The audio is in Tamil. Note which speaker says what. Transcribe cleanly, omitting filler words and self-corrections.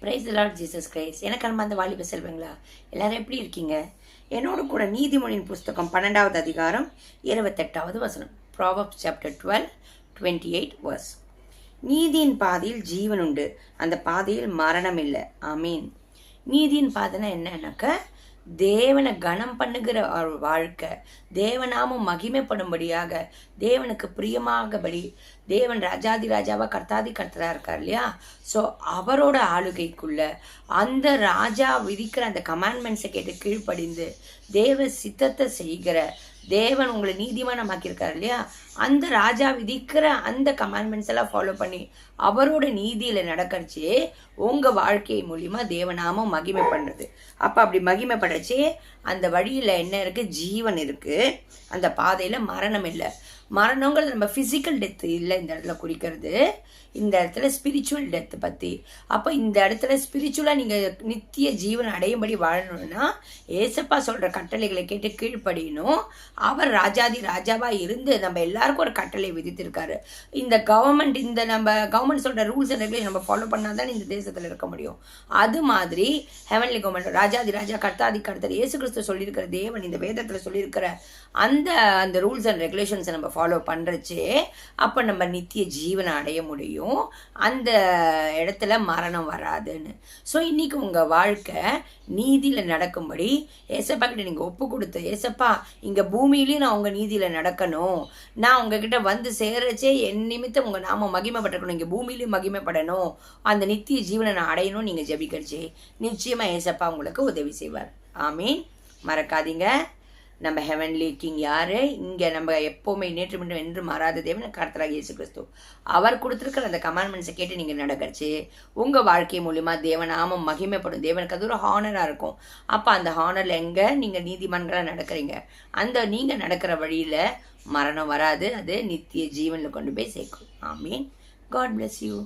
Speaker 1: Praise the Lord Jesus Christ. எனக்கு அந்த வாலிப செல்வங்களா, எல்லாரும் எப்படி இருக்கீங்க? என்னோட கூட நீதிமொழியின் புஸ்தகம் 12வது அதிகாரம் 28வது வசனம். Proverbs chapter 12:28 verse. நீதியின் பாதையில் ஜீவன் உண்டு, அந்த பாதையில் மரணம் இல்லை. ஆமீன். நீதியின் பாதைனா என்னன்னாக்க தேவனை கனம் பண்ணுகிற வாழ்க்கை, தேவனாமும் மகிமைப்படும்படியாக, தேவனுக்கு பிரியமாகபடி, தேவன் ராஜாதி ராஜாவா கர்த்தாதி கர்த்தரா இருக்கார் இல்லையா? ஸோ அவரோட ஆளுகைக்குள்ள அந்த ராஜா விதிக்கிற அந்த கமாண்ட்மெண்ட்ஸை கேட்டு கீழ்ப்படிந்து தேவ சித்தத்தை செய்கிற தேவன் உங்களை நீதிமானமாக்கியிருக்காரு இல்லையா? அந்த ராஜா விதிக்கிற அந்த கமாண்ட்மெண்ட்ஸ் எல்லாம் ஃபாலோ பண்ணி அவரோட நீதியில் நடக்கிறச்சு உங்கள் வாழ்க்கை மூலிமா தேவனாமும் மகிமை பண்ணுறது. அப்போ அப்படி மகிமைப்படுறச்சு அந்த வழியில் என்ன இருக்குது? ஜீவன் இருக்குது. அந்த பாதையில் மரணம் இல்லை. மரணங்கிறது நம்ம ஃபிசிக்கல் டெத்து இல்லை இந்த இடத்துல குறிக்கிறது, இந்த இடத்துல ஸ்பிரிச்சுவல் டெத்து பற்றி. அப்போ இந்த இடத்துல ஸ்பிரிச்சுவலாக நீங்கள் நித்திய ஜீவன் அடையும்படி வாழணும்னா ஏசப்பா சொல்கிற கட்டளைகளை கேட்டு கீழ்ப்படியணும். அவர் ராஜாதி ராஜாவாக இருந்து நம்ம எல்லாருக்கும் ஒரு கட்டளை விதித்திருக்காரு. இந்த கவர்மெண்ட், இந்த நம்ம கவர்மெண்ட் சொல்கிற ரூல்ஸ் அண்ட் ரெகுலேஷன் நம்ம ஃபாலோ பண்ணால் தான் இந்த தேசத்தில் இருக்க முடியும். அது மாதிரி ஹெவன்லி கவர்மெண்ட், ராஜாதி ராஜா கர்த்தாதி கர்த்தர் இயேசு கிறிஸ்து சொல்லியிருக்கிற தேவன் இந்த வேதத்தில் சொல்லியிருக்கிற அந்த ரூல்ஸ் அண்ட் ரெகுலேஷன்ஸை நம்ம ஃபாலோ பண்ணுறச்சு அப்போ நம்ம நித்திய ஜீவனை அடைய முடியும். அந்த இடத்துல மரணம் வராதுன்னு. ஸோ இன்னைக்கு உங்கள் வாழ்க்கை நீதியில் நடக்கும்படி ஏசப்பா கிட்ட நீங்கள் ஒப்பு கொடுத்து, ஏசப்பா இங்கே பூமியிலையும் நான் உங்கள் நீதியில் நடக்கணும், நான் உங்ககிட்ட வந்து சேர்றச்சே என் நிமித்தம் உங்கள் நாம மகிமைப்பட்டிருக்கணும், இங்கே பூமியிலையும் மகிமைப்படணும், அந்த நித்திய ஜீவனை நான் அடையணும் நீங்கள் ஜெபிக்கிறச்சே நிச்சயமாக ஏசப்பா உங்களுக்கு உதவி செய்வார். ஆமீன். மறக்காதீங்க, நம்ம ஹெவன்லி கிங் யாரு? இங்கே நம்ம எப்போவுமே நேற்று மீண்டும் என்று மாறாத தேவன் கர்த்தராகிய இயேசு கிறிஸ்து. அவர் கொடுத்துருக்கிற அந்த கமாண்ட்மெண்ட்ஸை கேட்டு நீங்கள் நடக்கிறச்சு உங்கள் வாழ்க்கை மூலிமா தேவனாமம் மகிமைப்படும். தேவனுக்கு அது ஒரு ஹானராக இருக்கும். அப்போ அந்த ஹானரில் எங்கே நீங்கள் நீதிமன்றங்களாக நடக்கிறீங்க, அந்த நீங்கள் நடக்கிற வழியில் மரணம் வராது, அது நித்திய ஜீவனில் கொண்டு போய் சேர்க்கும். ஆமீன். God bless you.